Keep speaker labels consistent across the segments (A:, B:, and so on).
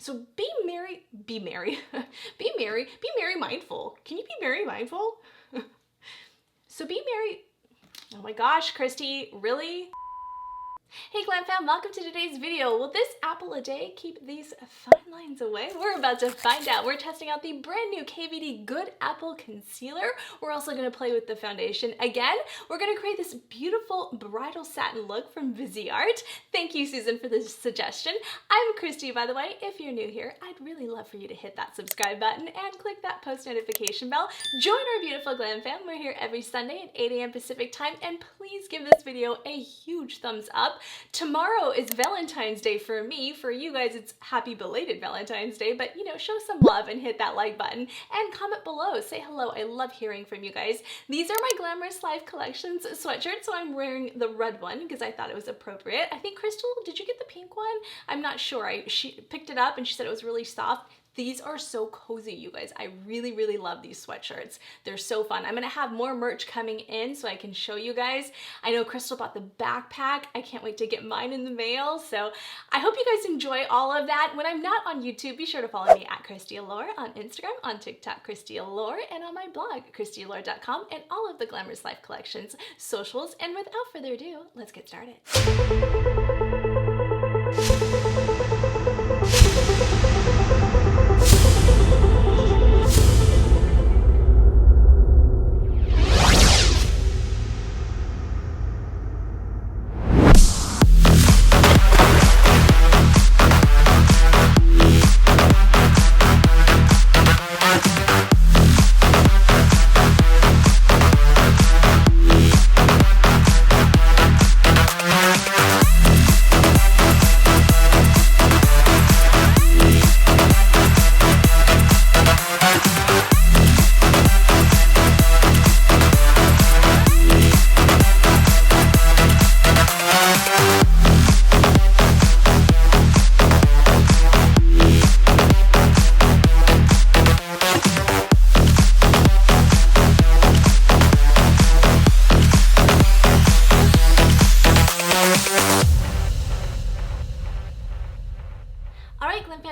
A: So be merry, be mindful. Can you be merry mindful? So be merry. Oh my gosh, Kristi, really? Hey GlamFam, welcome to today's video. Will this apple a day keep these fine lines away? We're about to find out. We're testing out the brand new KVD Good Apple Concealer. We're also going to play with the foundation again. We're going to create this beautiful bridal satin look from Viseart. Thank you, Susan, for this suggestion. I'm Kristi, by the way. If you're new here, I'd really love for you to hit that subscribe button and click that post notification bell. Join our beautiful GlamFam. We're here every Sunday at 8 a.m. Pacific time, and please give this video a huge thumbs up. Tomorrow is Valentine's Day for me. For you guys, it's happy belated Valentine's Day, but you know, show some love and hit that like button and comment below. Say hello. I love hearing from you guys. These are my Glamorous Life Collections sweatshirts, so I'm wearing the red one because I thought it was appropriate. I think, Crystal, did you get the pink one? I'm not sure. She picked it up and she said it was really soft. These are so cozy, you guys. I really, really love these sweatshirts. They're so fun. I'm gonna have more merch coming in so I can show you guys. I know Crystal bought the backpack. I can't wait to get mine in the mail. So I hope you guys enjoy all of that. When I'm not on YouTube, be sure to follow me at Kristi Allure on Instagram, on TikTok, Kristi Allure, and on my blog, KristiAllure.com, and all of the Glamorous Life Collections socials. And without further ado, let's get started.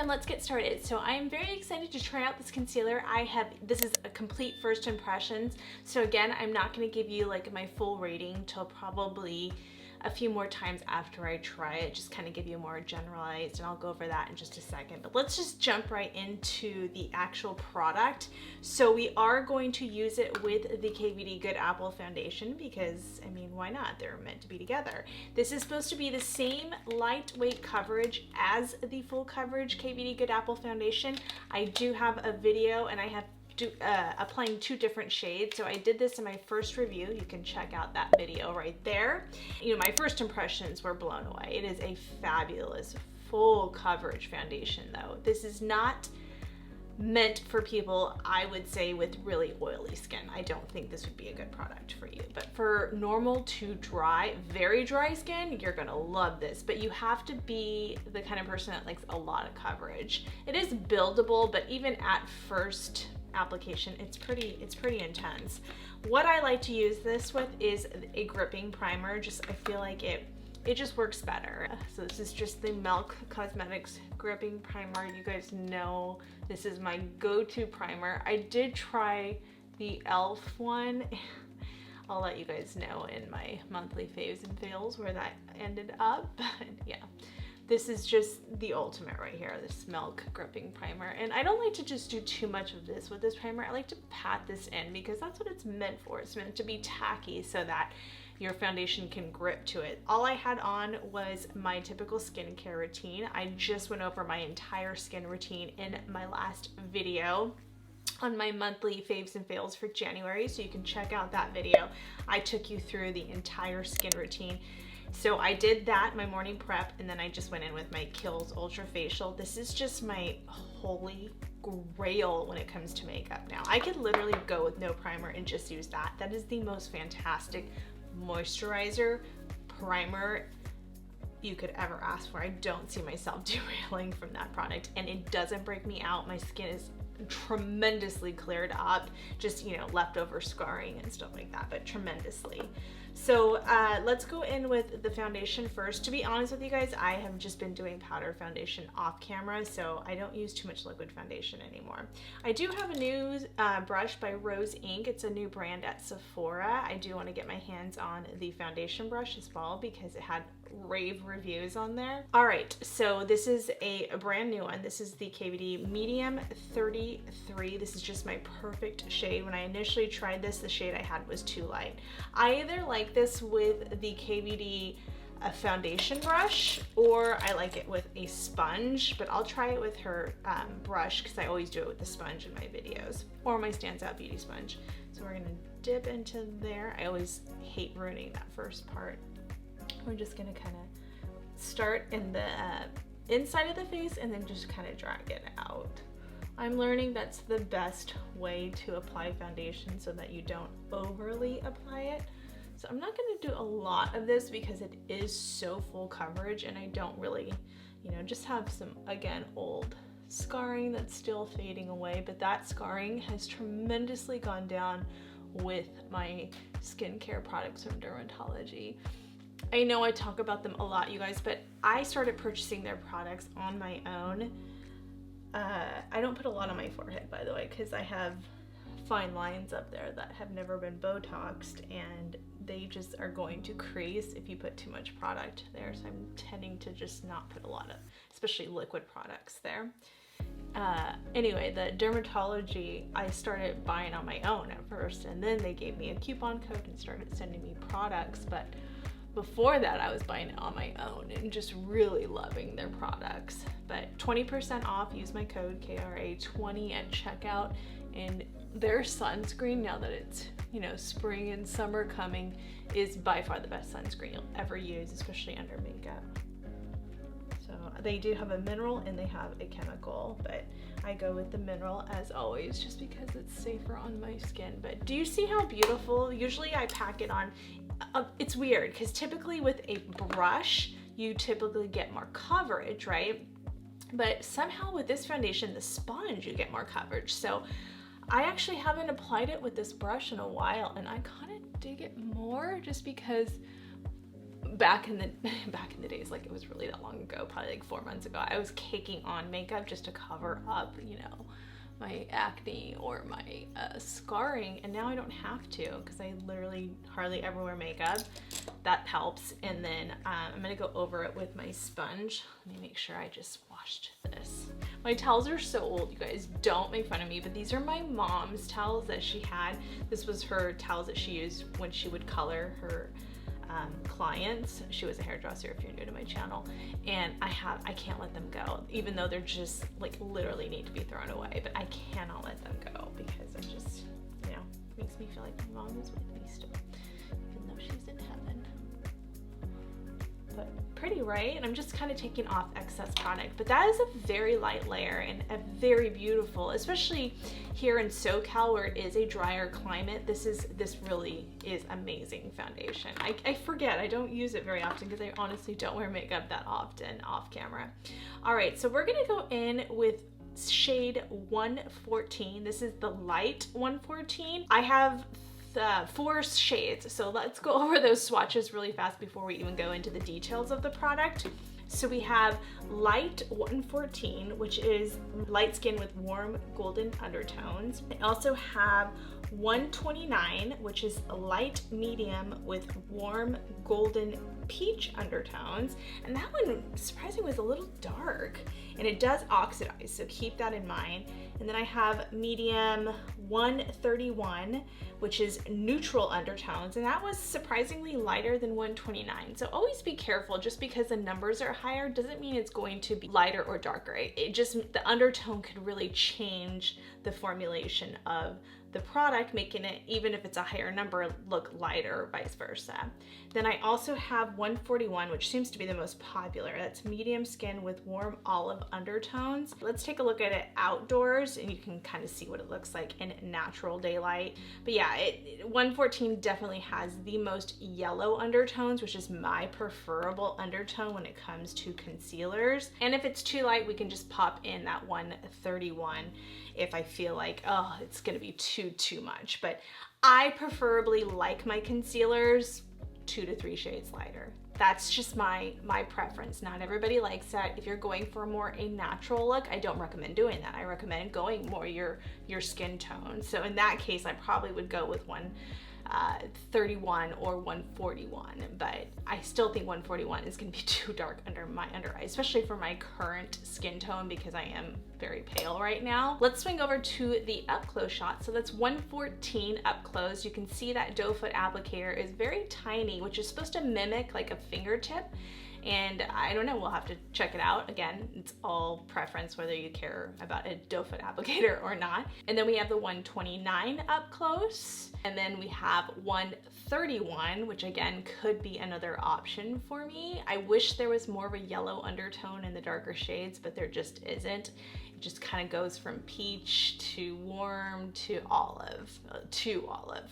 A: Let's get started. So I'm very excited to try out this concealer. This is a complete first impressions. So again, I'm not going to give you like my full rating till probably a few more times after I try it, just kind of give you more generalized, and I'll go over that in just a second. But let's just jump right into the actual product. So we are going to use it with the KVD Good Apple foundation because, I mean, why not? They're meant to be together. This is supposed to be the same lightweight coverage as the full coverage KVD Good Apple foundation. I do have a video, and I have applying 2 different shades. So I did this in my first review. You can check out that video right there. You know, my first impressions were blown away. It is a fabulous full coverage foundation though. This is not meant for people, I would say, with really oily skin. I don't think this would be a good product for you. But for normal to dry, very dry skin, you're gonna love this. But you have to be the kind of person that likes a lot of coverage. It is buildable, but even at first application, it's pretty intense. What I like to use this with is a gripping primer. I feel like it just works better. So this is just the Milk Cosmetics gripping primer. You guys know this is my go-to primer. I did try the e.l.f. one. I'll let you guys know in my monthly faves and fails where that ended up. But yeah. This is just the ultimate right here, this Milk gripping primer. And I don't like to just do too much of this with this primer. I like to pat this in because that's what it's meant for. It's meant to be tacky so that your foundation can grip to it. All I had on was my typical skincare routine. I just went over my entire skin routine in my last video on my monthly faves and fails for January, so you can check out that video. I took you through the entire skin routine. So I did that, my morning prep, and then I just went in with my Kiehl's Ultra Facial. This is just my holy grail when it comes to makeup now. I could literally go with no primer and just use that. That is the most fantastic moisturizer primer you could ever ask for. I don't see myself derailing from that product, and it doesn't break me out. My skin is tremendously cleared up, just, you know, leftover scarring and stuff like that, but tremendously. So let's go in with the foundation first. To be honest with you guys, I have just been doing powder foundation off camera, so I don't use too much liquid foundation anymore. I do have a new brush by Rose Inc. It's a new brand at Sephora. I do want to get my hands on the foundation brush as well because it had rave reviews on there. All right, so this is a brand new one. This is the KVD Medium 33. This is just my perfect shade. When I initially tried this, the shade I had was too light. I either like this with the KVD foundation brush, or I like it with a sponge, but I'll try it with her brush because I always do it with the sponge in my videos, or my Stands Out Beauty sponge. So we're gonna dip into there. I always hate ruining that first part. We're just gonna kind of start in the inside of the face and then just kind of drag it out. I'm learning that's the best way to apply foundation so that you don't overly apply it. So I'm not gonna do a lot of this because it is so full coverage and I don't really, you know, just have some, again, old scarring that's still fading away, but that scarring has tremendously gone down with my skincare products from Dermatology. I know I talk about them a lot, you guys, but I started purchasing their products on my own. I don't put a lot on my forehead, by the way, because I have fine lines up there that have never been Botoxed, and they just are going to crease if you put too much product there. So I'm tending to just not put a lot of, especially liquid products there. Anyway, the Dermatology, I started buying on my own at first, and then they gave me a coupon code and started sending me products. But before that, I was buying it on my own and just really loving their products. But 20% off, use my code KRA20 at checkout. And their sunscreen, now that it's, you know, spring and summer coming, is by far the best sunscreen you'll ever use, especially under makeup. So they do have a mineral and they have a chemical, but I go with the mineral as always just because it's safer on my skin. But do you see how beautiful? Usually I pack it on. It's weird because typically with a brush, you typically get more coverage, right? But somehow with this foundation, the sponge, you get more coverage. So I actually haven't applied it with this brush in a while, and I kind of dig it more just because back in the days, like it was really that long ago, probably like 4 months ago, I was caking on makeup just to cover up, you know, my acne or my scarring, and now I don't have to because I literally hardly ever wear makeup. That helps. And then I'm gonna go over it with my sponge. Let me make sure I just washed this. My towels are so old, you guys, don't make fun of me, but these are my mom's towels that she had. This was her towels that she used when she would color her clients. She was a hairdresser, if you're new to my channel, and I can't let them go, even though they're just like literally need to be thrown away, but I cannot let them go because it just, you know, makes me feel like my mom is with me still, even though she's in heaven. But pretty, right? And I'm just kind of taking off excess product, but that is a very light layer and a very beautiful, especially here in SoCal where it is a drier climate. This really is amazing foundation. I forget, I don't use it very often because I honestly don't wear makeup that often off camera. All right, so we're gonna go in with shade 114. This is the light 114. I have 4 shades, so let's go over those swatches really fast before we even go into the details of the product. So we have light 114, which is light skin with warm golden undertones. I also have 129, which is a light medium with warm golden peach undertones. And that one, surprisingly, was a little dark, and it does oxidize, so keep that in mind. And then I have medium 131, which is neutral undertones, and that was surprisingly lighter than 129. So always be careful, just because the numbers are higher doesn't mean it's going to be lighter or darker. It just, the undertone could really change the formulation of the product, making it, even if it's a higher number, look lighter or vice versa. Then I also have 141, which seems to be the most popular. That's medium skin with warm olive undertones. Let's take a look at it outdoors and you can kind of see what it looks like in natural daylight. But yeah, 114 definitely has the most yellow undertones, which is my preferable undertone when it comes to concealers. And if it's too light, we can just pop in that 131 if I feel like, oh, it's gonna be too much. But I preferably like my concealers 2 to 3 shades lighter. That's just my preference. Not everybody likes that. If you're going for more a natural look, I don't recommend doing that. I recommend going more your skin tone. So in that case, I probably would go with 131 or 141, but I still think 141 is going to be too dark under my under eye, especially for my current skin tone because I am very pale right now. Let's swing over to the up close shot. So that's 114 up close. You can see that doe foot applicator is very tiny, which is supposed to mimic like a fingertip. And I don't know, we'll have to check it out. Again, it's all preference whether you care about a doe foot applicator or not. And then we have the 129 up close. And then we have 131, which again could be another option for me. I wish there was more of a yellow undertone in the darker shades, but there just isn't. It just kind of goes from peach to warm to olive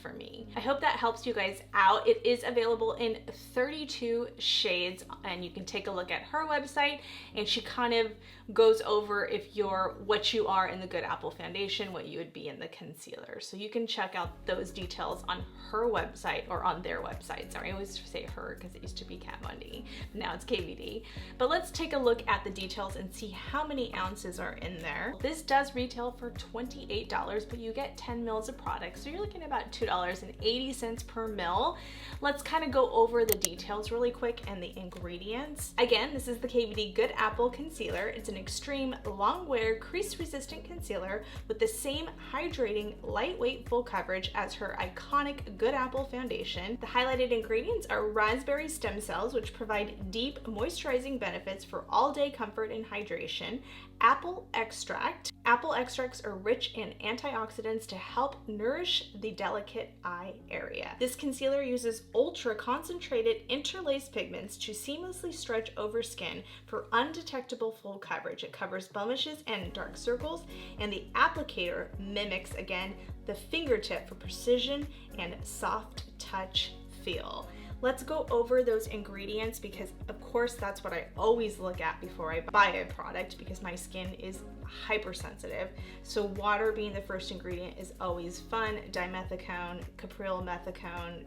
A: for me. I hope that helps you guys out. It is available in 32 shades, and you can take a look at her website, and she kind of goes over if you're what you are in the Good Apple foundation, what you would be in the concealer. So you can check out those details on her website, or on their website. Sorry, I always say her because it used to be Kat Von D, but now it's KVD. But let's take a look at the details and see how many ounces are in there. This does retail for $28, but you get 10 mils of product, so you're looking at about $2.80 per mil. Let's kind of go over the details really quick and the ingredients. Again, this is the KVD Good Apple Concealer. It's an extreme long wear crease resistant concealer with the same hydrating lightweight full coverage as her iconic Good Apple foundation. The highlighted ingredients are raspberry stem cells, which provide deep moisturizing benefits for all day comfort and hydration. Apple extract. Apple extracts are rich in antioxidants to help nourish the delicate eye area. This concealer uses ultra concentrated interlaced pigments to seamlessly stretch over skin for undetectable full coverage. It covers blemishes and dark circles, and the applicator mimics, again, the fingertip for precision and soft touch feel. Let's go over those ingredients because of course that's what I always look at before I buy a product because my skin is hypersensitive. So water being the first ingredient is always fun. Dimethicone, capryl methicone,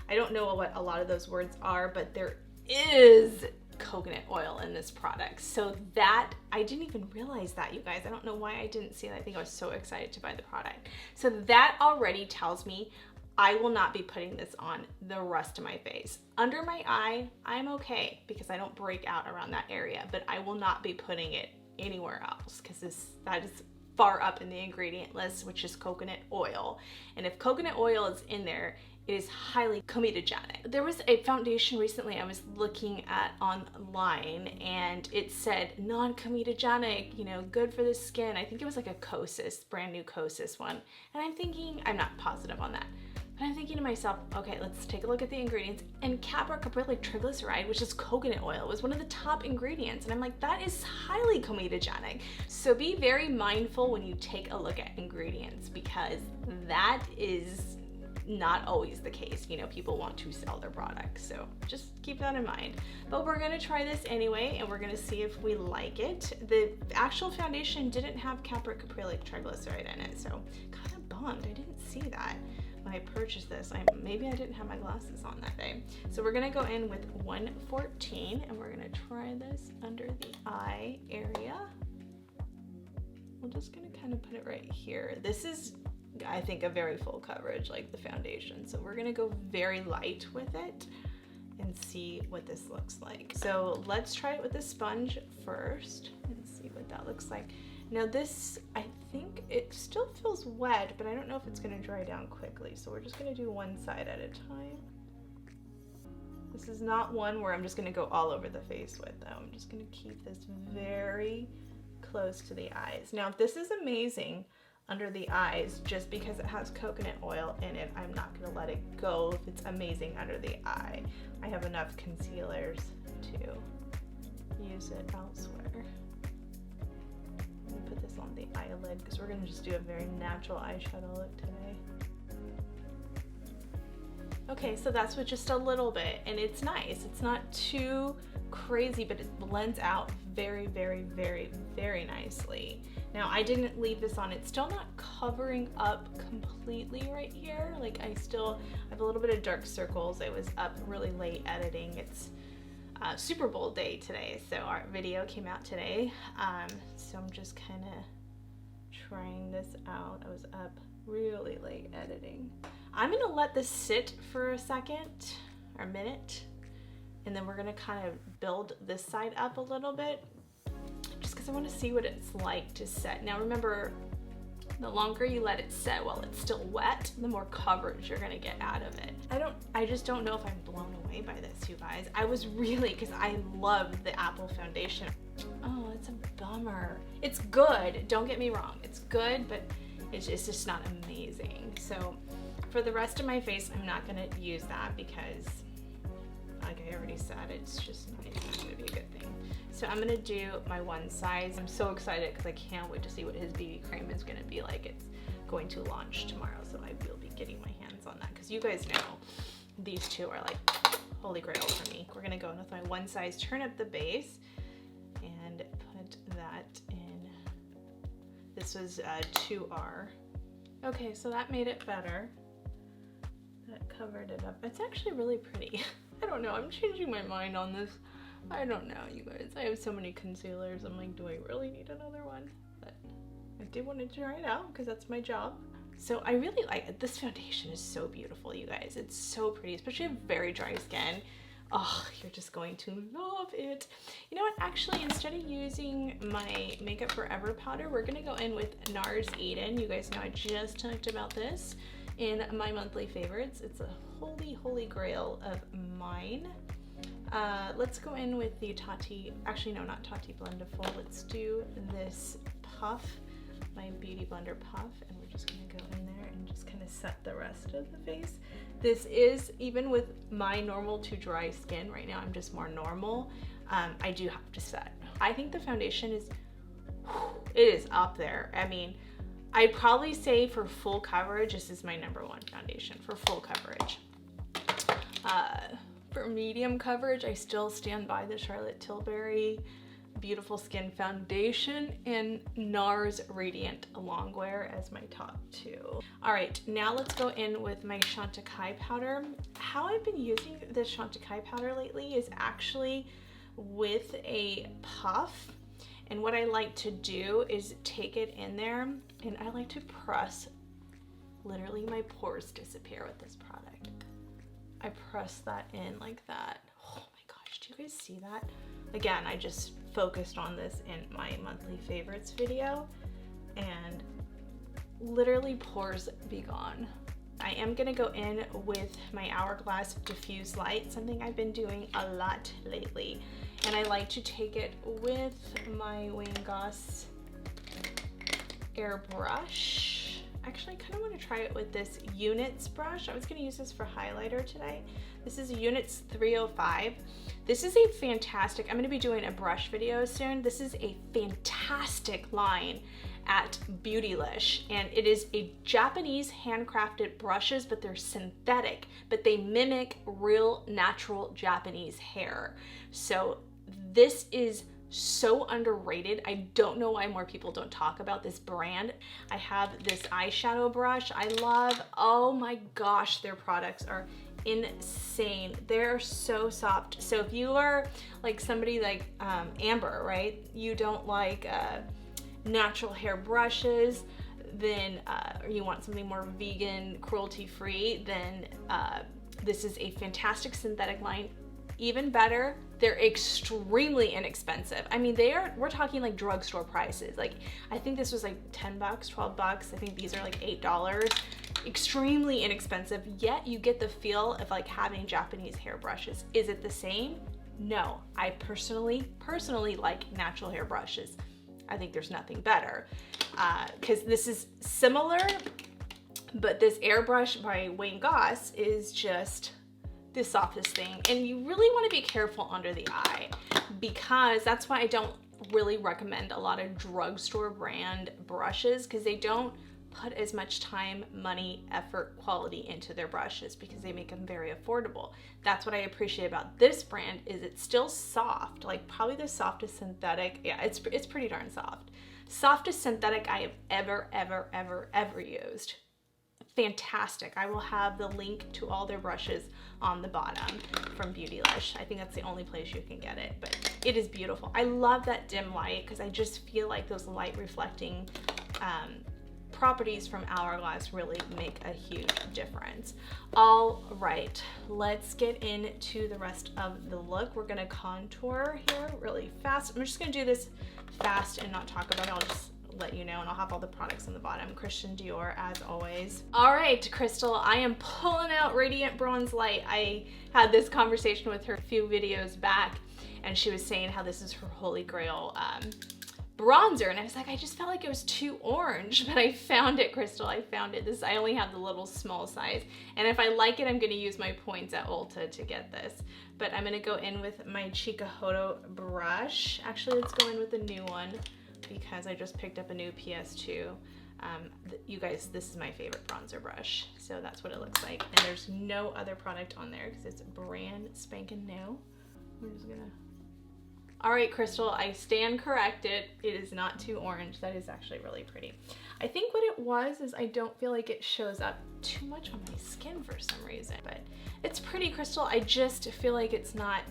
A: I don't know what a lot of those words are, but there is coconut oil in this product. So that, I didn't even realize that, you guys. I don't know why I didn't see that. I think I was so excited to buy the product. So that already tells me I will not be putting this on the rest of my face. Under my eye, I'm okay because I don't break out around that area, but I will not be putting it anywhere else because that is far up in the ingredient list, which is coconut oil. And if coconut oil is in there, it is highly comedogenic. There was a foundation recently I was looking at online and it said non-comedogenic, you know, good for the skin. I think it was like a Kosas, brand new Kosas one. And I'm thinking, I'm not positive on that, but I'm thinking to myself, okay, let's take a look at the ingredients. And caprylic triglyceride, which is coconut oil, was one of the top ingredients. And I'm like, that is highly comedogenic. So be very mindful when you take a look at ingredients because that is not always the case. You know, people want to sell their products, so just keep that in mind. But we're gonna try this anyway, and we're gonna see if we like it. The actual foundation didn't have caprylic triglyceride in it, so kind of bummed. I didn't see that when I purchased this. Maybe I didn't have my glasses on that day. So we're gonna go in with 114, and we're gonna try this under the eye area. We're just gonna kind of put it right here. This is, I think, a very full coverage like the foundation. So we're gonna go very light with it and see what this looks like. So let's try it with the sponge first and see what that looks like. Now this, I think it still feels wet, but I don't know if it's gonna dry down quickly. So we're just gonna do one side at a time. This is not one where I'm just gonna go all over the face with though. I'm just gonna keep this very close to the eyes. Now if this is amazing under the eyes just because it has coconut oil in it, I'm not gonna let it go if it's amazing under the eye. I have enough concealers to use it elsewhere. I'm gonna put this on the eyelid because we're gonna just do a very natural eyeshadow look today. Okay, so that's with just a little bit, and it's nice. It's not too crazy, but it blends out very, very, very, very nicely. Now, I didn't leave this on. It's still not covering up completely right here. Like, I have a little bit of dark circles. I was up really late editing. It's Super Bowl day today, so our video came out today. So I'm just kind of trying this out. I was up really late editing. I'm gonna let this sit for a second or a minute, and then we're gonna kind of build this side up a little bit, just because I want to see what it's like to set. Now remember, the longer you let it set while it's still wet, the more coverage you're gonna get out of it. I just don't know if I'm blown away by this, you guys. I was really, because I love the Apple foundation. Oh, it's a bummer. It's good, don't get me wrong. It's good, but it's just not amazing. So for the rest of my face, I'm not gonna use that because, like I already said, it's just not gonna be a good thing. So I'm gonna do my one size. I'm so excited because I can't wait to see what his BB cream is gonna be like. It's going to launch tomorrow, so I will be getting my hands on that, because you guys know these two are like holy grail for me. We're gonna go in with my one size, turn up the base, and put that in. This was 2R. Okay, so that made it better. That covered it up. It's actually really pretty. I don't know, I'm changing my mind on this. I don't know, you guys. I have so many concealers. I'm like, do I really need another one? But I did want to try it out because that's my job. So I really like it. This foundation is so beautiful, you guys. It's so pretty, especially with very dry skin. Oh, you're just going to love it. You know what? Actually, instead of using my Makeup Forever powder, we're going to go in with NARS Eden. You guys know I just talked about this in my monthly favorites. It's a holy, holy grail of mine. Let's go in with the Tati, actually no, not Tati Blendiful. Let's do this puff, my Beauty Blender puff, and we're just gonna go in there and just kind of set the rest of the face. This is, even with my normal to dry skin right now, I'm just more normal, I do have to set. I think the foundation is, it is up there. I mean, I'd probably say for full coverage, this is my #1 foundation for full coverage. For medium coverage, I still stand by the Charlotte Tilbury Beautiful Skin Foundation and NARS Radiant Longwear as my top two. All right, now let's go in with my Chantecaille powder. How I've been using this Chantecaille powder lately is actually with a puff. And what I like to do is take it in there, and I like to press. Literally, my pores disappear with this product. I press that in like that. Oh my gosh, do you guys see that? Again, I just focused on this in my monthly favorites video, and literally pores be gone. I am gonna go in with my Hourglass Diffuse Light, something I've been doing a lot lately. And I like to take it with my Wayne Goss airbrush. Actually, I kind of want to try it with this Units brush. I was going to use this for highlighter today. This is a Units 305. This is a fantastic, I'm going to be doing a brush video soon. This is a fantastic line at Beautylish, and it is a Japanese handcrafted brushes, but they're synthetic, but they mimic real natural Japanese hair. So this is so underrated. I don't know why more people don't talk about this brand. I have this eyeshadow brush I love. Oh my gosh, their products are insane. They're so soft. So if you are like somebody like Amber, right? You don't like natural hair brushes, then or you want something more vegan, cruelty-free, then this is a fantastic synthetic line. Even better, they're extremely inexpensive. I mean, we're talking like drugstore prices. Like, I think this was like 10 bucks, 12 bucks. I think these are like $8. Extremely inexpensive, yet you get the feel of like having Japanese hairbrushes. Is it the same? No. I personally like natural hair brushes. I think there's nothing better. Because this is similar, but this airbrush by Wayne Goss is just the softest thing, and you really want to be careful under the eye, because that's why I don't really recommend a lot of drugstore brand brushes, because they don't put as much time, money, effort, quality into their brushes because they make them very affordable. That's what I appreciate about this brand, is it's still soft, like probably the softest synthetic. Yeah, it's pretty darn soft. Softest synthetic I have ever used. Fantastic. I will have the link to all their brushes on the bottom from Beautylish. I think that's the only place you can get it, but it is beautiful. I love that dim light because I just feel like those light reflecting properties from Hourglass really make a huge difference. All right, let's get into the rest of the look. We're gonna contour here really fast. I'm just gonna do this fast and not talk about it. I'll just let you know, and I'll have all the products on the bottom. Kristi Allure, as always. All right, Crystal, I am pulling out Radiant Bronze Light. I had this conversation with her a few videos back, and she was saying how this is her holy grail bronzer, and I was like, I just felt like it was too orange, but I found it, Crystal. I found it. I only have the little small size, and if I like it, I'm gonna use my points at Ulta to get this. But I'm gonna go in with my Chikuhodo brush. Actually, let's go in with the new one, because I just picked up a new PS2. You guys, this is my favorite bronzer brush, so that's what it looks like. And there's no other product on there because it's brand spanking new. I'm just gonna... All right, Crystal, I stand corrected. It is not too orange. That is actually really pretty. I think what it was is I don't feel like it shows up too much on my skin for some reason, but it's pretty, Crystal. I just feel like it's not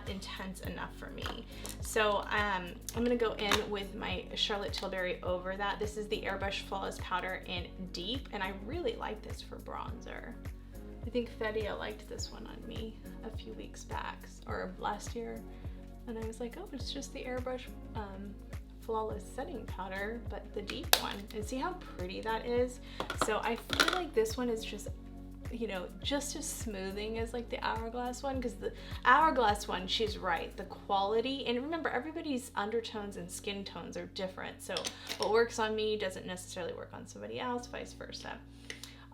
A: intense enough for me. So I'm gonna go in with my Charlotte Tilbury over that. This is the Airbrush Flawless Powder in Deep, and I really like this for bronzer. I think Fedia liked this one on me a few weeks back, or last year, and I was like, oh, it's just the Airbrush Flawless Setting Powder, but the deep one. And see how pretty that is? So I feel like this one is just, you know, just as smoothing as like the Hourglass one, because the Hourglass one, she's right, the quality, and remember, everybody's undertones and skin tones are different, so what works on me doesn't necessarily work on somebody else, vice versa.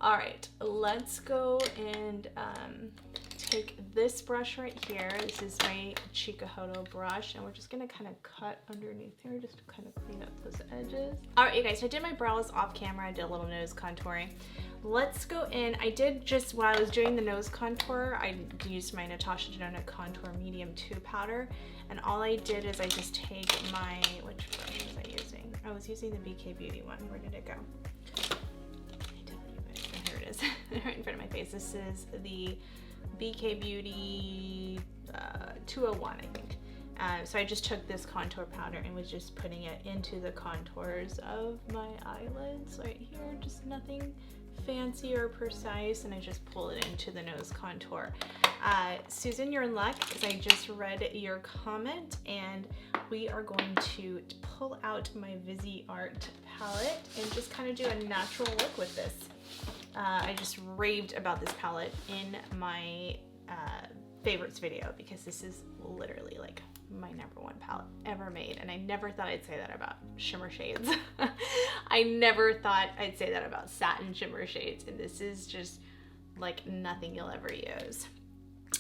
A: All right, let's go and take this brush right here. This is my Chikuhodo brush, and we're just gonna kind of cut underneath here just to kind of clean up those edges. All right, you guys, so I did my brows off camera. I did a little nose contouring. Let's go in. I did just, while I was doing the nose contour, I used my Natasha Denona Contour Medium 2 powder, and all I did is I just take my, which brush was I using? I was using the BK Beauty one. Where did it go? Here it is, right in front of my face. This is the BK Beauty 201, I think. So I just took this contour powder and was just putting it into the contours of my eyelids right here. Just nothing fancy or precise, and I just pull it into the nose contour. Susan, you're in luck, because I just read your comment, and we are going to pull out my Viseart palette and just kind of do a natural look with this. I just raved about this palette in my favorites video, because this is literally like my #1 palette ever made, and I never thought I'd say that about shimmer shades. I never thought I'd say that about satin shimmer shades, and this is just like nothing you'll ever use.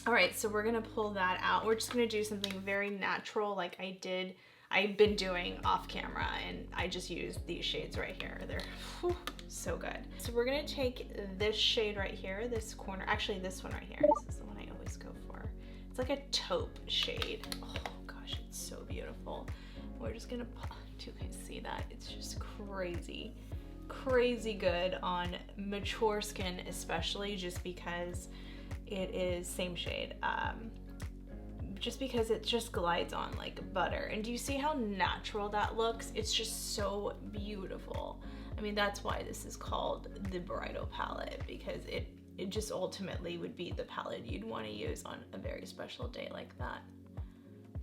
A: All right, so we're gonna pull that out. We're just gonna do something very natural, like I've been doing off camera, and I just used these shades right here. They're so good. So we're gonna take this shade right here, this corner, actually this one right here. This is the one I always go for. It's like a taupe shade. Oh gosh, it's so beautiful. We're just gonna, do you guys see that? It's just crazy, crazy good on mature skin, especially just because it is same shade. Just because it just glides on like butter. And do you see how natural that looks? It's just so beautiful. I mean, that's why this is called the Bridal palette, because it just ultimately would be the palette you'd want to use on a very special day like that.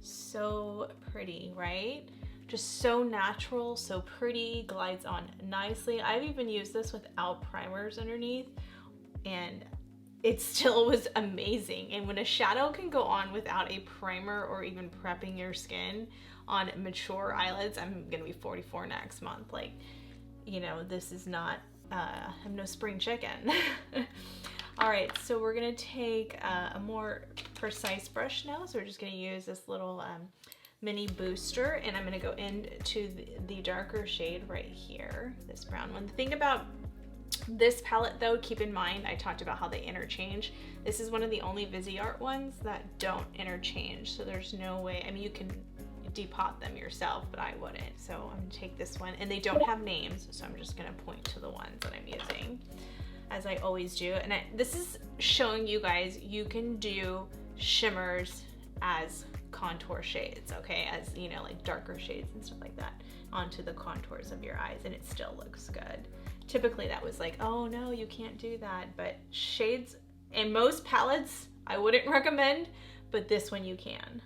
A: So pretty, right? Just so natural, so pretty, glides on nicely. I've even used this without primers underneath, and it still was amazing. And when a shadow can go on without a primer or even prepping your skin on mature eyelids, I'm gonna be 44 next month. Like, you know, this is not, I'm no spring chicken. All right, so we're gonna take a more precise brush now. So we're just gonna use this little mini booster, and I'm gonna go into the darker shade right here, this brown one. The thing about this palette though, keep in mind, I talked about how they interchange. This is one of the only Viseart ones that don't interchange, so there's no way, I mean, you can depot them yourself, but I wouldn't. So I'm gonna take this one, and they don't have names, so I'm just gonna point to the ones that I'm using, as I always do. And this is showing you guys you can do shimmers as contour shades, okay, as you know, like darker shades and stuff like that onto the contours of your eyes, and it still looks good. Typically that was like, oh no, you can't do that, but shades in most palettes I wouldn't recommend, but this one you can.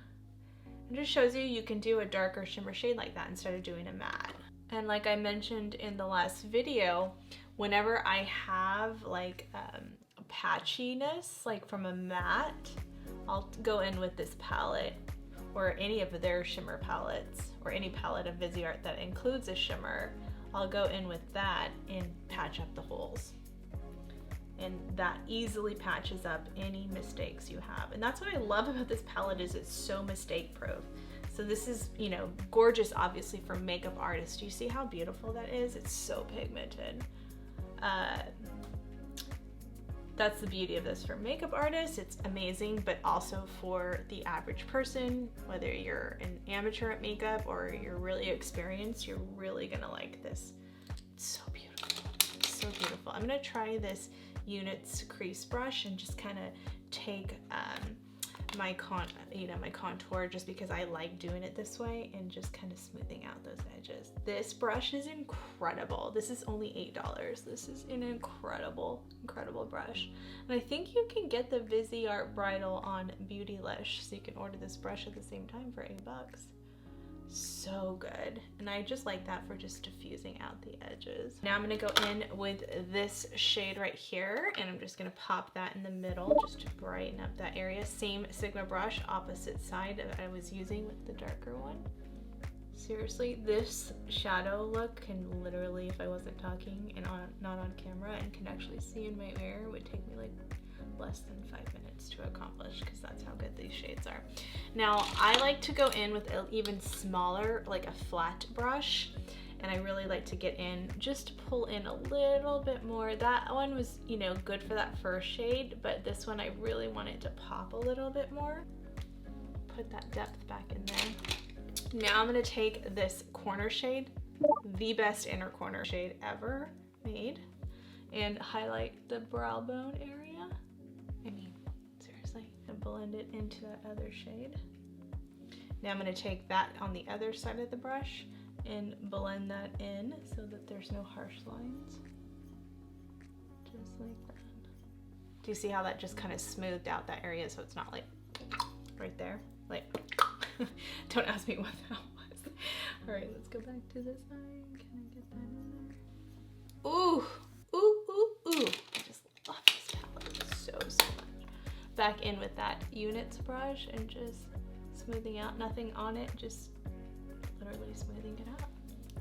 A: It just shows you can do a darker shimmer shade like that instead of doing a matte. And like I mentioned in the last video, whenever I have like patchiness, like from a matte, I'll go in with this palette or any of their shimmer palettes, or any palette of Viseart that includes a shimmer. I'll go in with that and patch up the holes. And that easily patches up any mistakes you have. And that's what I love about this palette, is it's so mistake proof. So this is, you know, gorgeous obviously for makeup artists. Do you see how beautiful that is? It's so pigmented. That's the beauty of this for makeup artists. It's amazing, but also for the average person, whether you're an amateur at makeup or you're really experienced, you're really gonna like this. It's so beautiful, so beautiful. I'm gonna try this Units crease brush and just kind of take my contour, just because I like doing it this way, and just kind of smoothing out those edges. This brush is incredible. This is only $8. This is an incredible brush. And I think you can get the Viseart Bridal on Beautylish, so you can order this brush at the same time for $8. So good. And I just like that for just diffusing out the edges. Now I'm gonna go in with this shade right here, and I'm just gonna pop that in the middle just to brighten up that area. Same Sigma brush, opposite side that I was using with the darker one. Seriously, this shadow look can literally, if I wasn't talking and not on camera and can actually see in my mirror, would take me like less than 5 minutes to accomplish, because that's how good these shades are. Now I like to go in with an even smaller, like a flat brush, and I really like to get in, just to pull in a little bit more. That one was, you know, good for that first shade, but this one I really want it to pop a little bit more. Put that depth back in there. Now I'm gonna take this corner shade, the best inner corner shade ever made, and highlight the brow bone area. I mean, seriously, and blend it into that other shade. Now I'm gonna take that on the other side of the brush and blend that in so that there's no harsh lines. Just like that. Do you see how that just kind of smoothed out that area, so it's not like right there? Like, don't ask me what that was. All right, let's go back to this side. Can I get that in there? Ooh, ooh, ooh, ooh. I just love this palette so much. Back in with that Units brush and just smoothing out, nothing on it, just literally smoothing it out.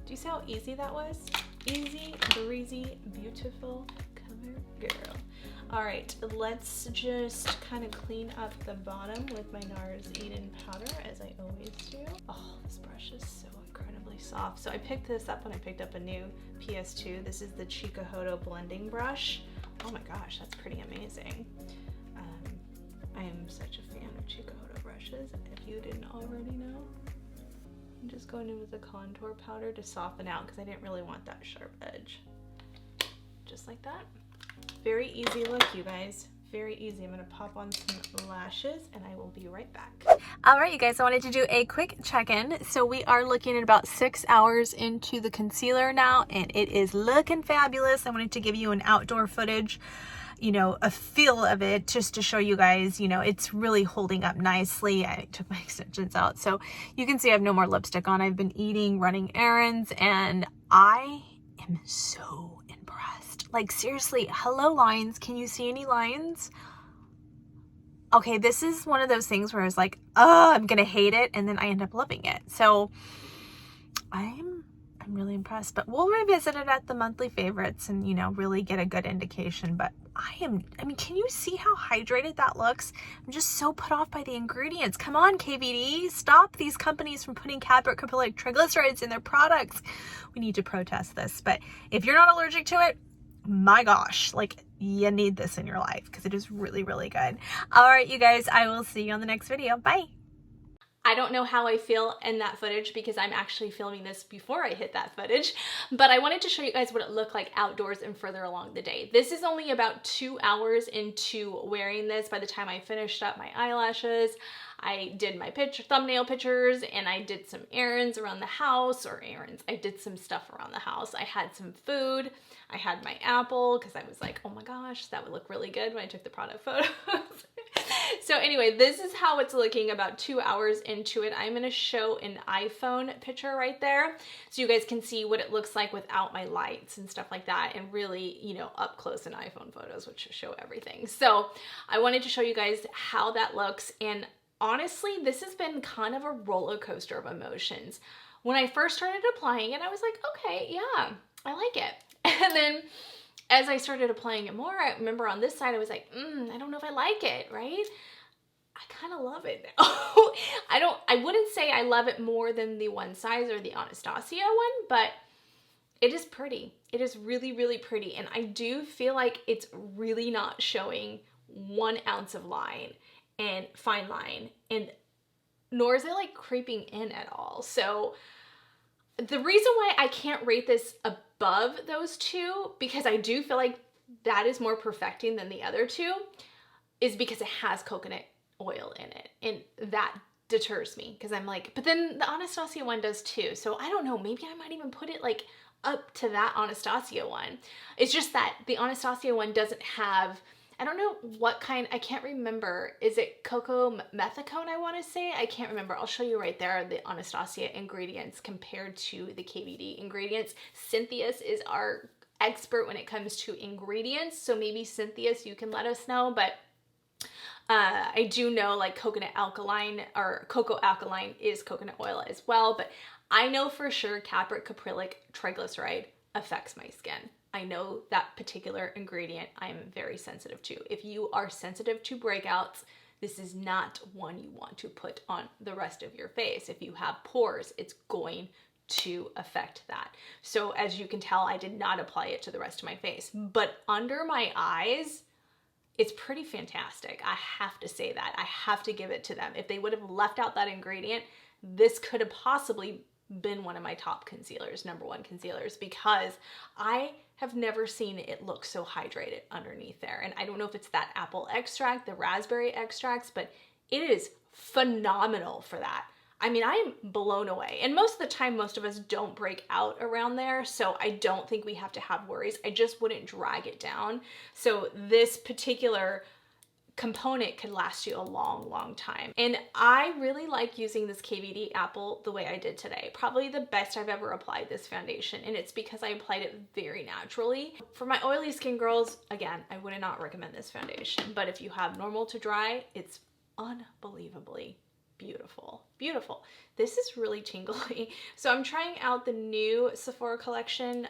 A: Do you see how easy that was? Easy, breezy, beautiful cover girl. All right, let's just kind of clean up the bottom with my NARS Eden powder, as I always do. Oh, this brush is so incredibly soft. So I picked this up when I picked up a new PS2. This is the Chikuhodo blending brush. Oh my gosh, that's pretty amazing. I am such a fan of Chikuhodo brushes, if you didn't already know. I'm just going in with a contour powder to soften out, because I didn't really want that sharp edge. Just like that. Very easy look, you guys. Very easy. I'm gonna pop on some lashes and I will be right back. All right, you guys, I wanted to do a quick check-in. So we are looking at about 6 hours into the concealer now, and it is looking fabulous. I wanted to give you an outdoor footage, you know, a feel of it, just to show you guys, you know, it's really holding up nicely. I took my extensions out, so you can see I have no more lipstick on. I've been eating, running errands, and I am so impressed. Like, seriously, hello lines. Can you see any lines? Okay, this is one of those things where I was like, oh, I'm gonna hate it, and then I end up loving it. So I'm really impressed, but we'll revisit it at the monthly favorites and, you know, really get a good indication. But I mean, can you see how hydrated that looks? I'm just so put off by the ingredients. Come on, KVD, stop these companies from putting caprylic triglycerides in their products. We need to protest this. But if you're not allergic to it, my gosh, like, you need this in your life because it is really, really good. All right, you guys, I will see you on the next video. Bye. I don't know how I feel in that footage because I'm actually filming this before I hit that footage, but I wanted to show you guys what it looked like outdoors and further along the day. This is only about 2 hours into wearing this. By the time I finished up my eyelashes, I did my thumbnail pictures, and I did some errands around the house, I did some stuff around the house. I had some food. I had my apple because I was like, oh my gosh, that would look really good when I took the product photos. So anyway, this is how it's looking about 2 hours into it. I'm going to show an iPhone picture right there so you guys can see what it looks like without my lights and stuff like that, and really, you know, up close in iPhone photos, which show everything. So I wanted to show you guys how that looks, and honestly, this has been kind of a roller coaster of emotions. When I first started applying it, I was like, okay, yeah, I like it. And then as I started applying it more, I remember on this side, I was like, I don't know if I like it, right? I kind of love it now. I wouldn't say I love it more than the One Size or the Anastasia one, but it is pretty. It is really, really pretty. And I do feel like it's really not showing 1 ounce of line and fine line, and nor is it like creeping in at all. So the reason why I can't rate this above those two, because I do feel like that is more perfecting than the other two, is because it has coconut oil in it, and that deters me because I'm like, but then the Anastasia one does too. So I don't know, maybe I might even put it like up to that Anastasia one. It's just that the Anastasia one doesn't have, I don't know what kind, I can't remember. Is it cocoa methicone, I want to say? I can't remember. I'll show you right there the Anastasia ingredients compared to the KVD ingredients. Cynthia's is our expert when it comes to ingredients, so maybe Cynthia's, you can let us know, but I do know like coconut alkaline or cocoa alkaline is coconut oil as well, but I know for sure caprylic triglyceride affects my skin. I know that particular ingredient I am very sensitive to. If you are sensitive to breakouts, this is not one you want to put on the rest of your face. If you have pores, it's going to affect that. So as you can tell, I did not apply it to the rest of my face, but under my eyes, it's pretty fantastic. I have to say that. I have to give it to them. If they would have left out that ingredient, this could have possibly been one of my top concealers, #1 concealers, because I have never seen it look so hydrated underneath there. And I don't know if it's that apple extract, the raspberry extracts, but it is phenomenal for that. I mean, I'm blown away. And most of the time, most of us don't break out around there, so I don't think we have to have worries. I just wouldn't drag it down. So this particular component could last you a long, long time. And I really like using this KVD apple the way I did today. Probably the best I've ever applied this foundation, and it's because I applied it very naturally. For my oily skin girls, again, I would not recommend this foundation, but if you have normal to dry, it's unbelievably beautiful. Beautiful. This is really tingly. So I'm trying out the new Sephora collection,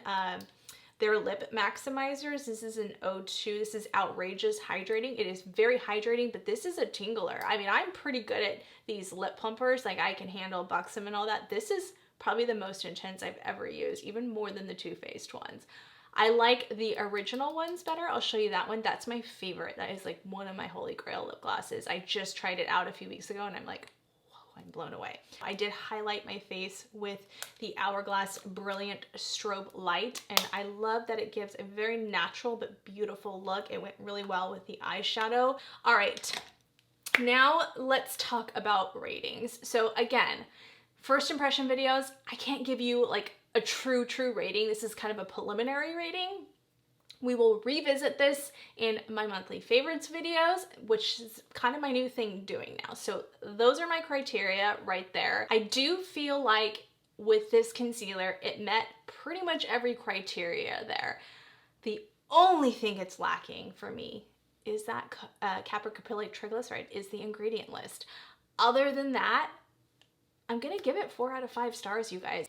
A: their lip maximizers. This is an O2. This is outrageous hydrating. It is very hydrating, but this is a tingler. I mean, I'm pretty good at these lip plumpers. Like, I can handle Buxom and all that. This is probably the most intense I've ever used, even more than the Too Faced ones. I like the original ones better. I'll show you that one. That's my favorite. That is like one of my holy grail lip glosses. I just tried it out a few weeks ago, and I'm like, I'm blown away. I did highlight my face with the Hourglass Brilliant Strobe Light, and I love that it gives a very natural but beautiful look. It went really well with the eyeshadow. All right, now let's talk about ratings. So again, first impression videos, I can't give you like a true rating. This is kind of a preliminary rating. We will revisit this in my monthly favorites videos, which is kind of my new thing doing now. So those are my criteria right there. I do feel like with this concealer, it met pretty much every criteria there. The only thing it's lacking for me is that caprylic triglyceride is the ingredient list. Other than that, I'm gonna give it 4 out of 5 stars, you guys.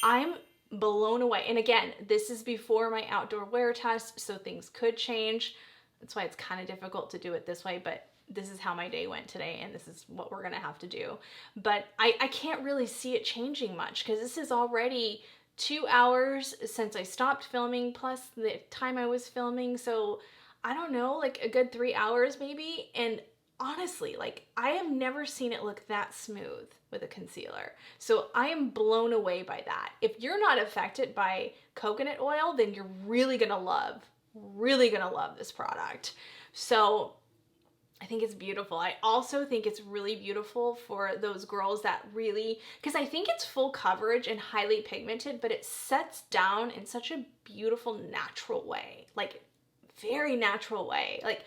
A: I'm blown away. And again, this is before my outdoor wear test, so things could change. That's why it's kind of difficult to do it this way, but this is how my day went today, and this is what we're gonna have to do. But I can't really see it changing much because this is already 2 hours since I stopped filming, plus the time I was filming. So I don't know, like a good 3 hours maybe. And honestly, like I have never seen it look that smooth with a concealer. So I am blown away by that. If you're not affected by coconut oil, then you're really gonna love this product. So I think it's beautiful. I also think it's really beautiful for those girls that really, because I think it's full coverage and highly pigmented, but it sets down in such a beautiful, natural way, like very natural way, like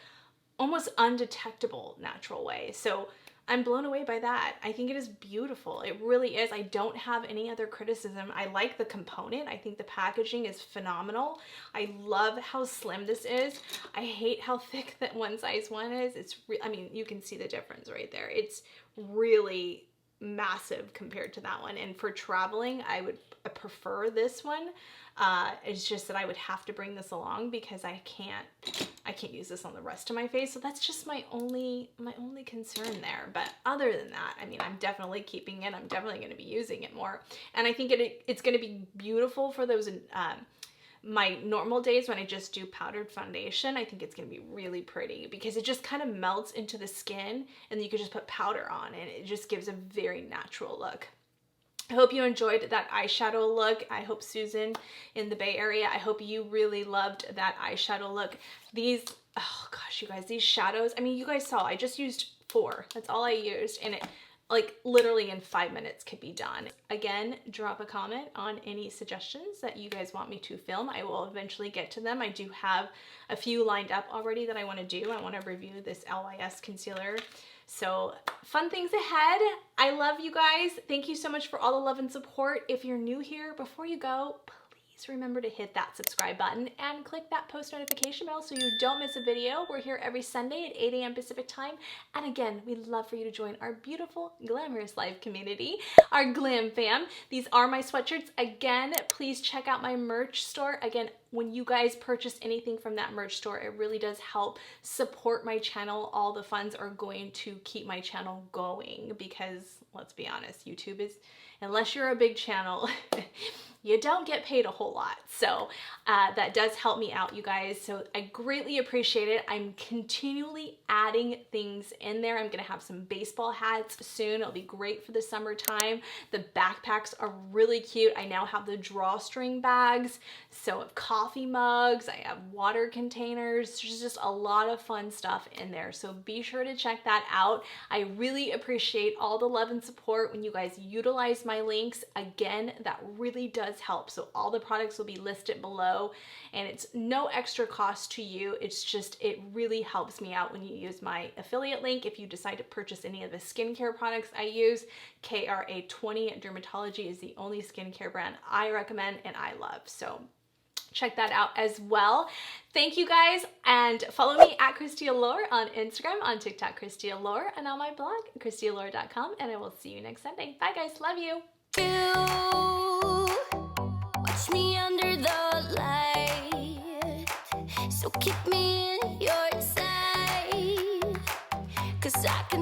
A: almost undetectable natural way. So I'm blown away by that. I think it is beautiful. It really is. I don't have any other criticism. I like the component. I think the packaging is phenomenal. I love how slim this is. I hate how thick that one size one is. I mean, you can see the difference right there. It's really massive compared to that one. And for traveling, I prefer this one. It's just that I would have to bring this along because I can't use this on the rest of my face. So that's just my only concern there. But other than that, I mean, I'm definitely keeping it. I'm definitely going to be using it more. And I think it's going to be beautiful for those my normal days when I just do powdered foundation. I think it's going to be really pretty because it just kind of melts into the skin, and then you can just put powder on and it just gives a very natural look. I hope you enjoyed that eyeshadow look. I hope Susan in the Bay Area, I hope you really loved that eyeshadow look. These, oh gosh, you guys, these shadows, I mean, you guys saw, I just used 4. That's all I used, and it like literally in 5 minutes could be done. Again, drop a comment on any suggestions that you guys want me to film. I will eventually get to them. I do have a few lined up already that I want to do. I want to review this LYS concealer. So fun things ahead. I love you guys. Thank you so much for all the love and support. If you're new here, before you go, please remember to hit that subscribe button and click that post notification bell so you don't miss a video. We're here every Sunday at 8 a.m. Pacific time. And again, we'd love for you to join our beautiful, glamorous live community, our Glam Fam. These are my sweatshirts. Again, please check out my merch store. Again, when you guys purchase anything from that merch store, it really does help support my channel. All the funds are going to keep my channel going because, let's be honest, YouTube is, unless you're a big channel, you don't get paid a whole lot. So that does help me out, you guys. So I greatly appreciate it. I'm continually adding things in there. I'm gonna have some baseball hats soon. It'll be great for the summertime. The backpacks are really cute. I now have the drawstring bags. So coffee mugs, I have water containers. There's just a lot of fun stuff in there. So be sure to check that out. I really appreciate all the love and support when you guys utilize my links. Again, that really does help. So all the products will be listed below, and it's no extra cost to you. It's just, it really helps me out when you use my affiliate link. If you decide to purchase any of the skincare products I use, KRA20 Dermatology is the only skincare brand I recommend and I love. So check that out as well. Thank you guys, and follow me at Kristi Allure on Instagram, on TikTok, Kristi Allure, and on my blog, KristiAllure.com, and I will see you next Sunday. Bye guys, love you.
B: Watch me under the light, so keep me in your sight, 'cause I can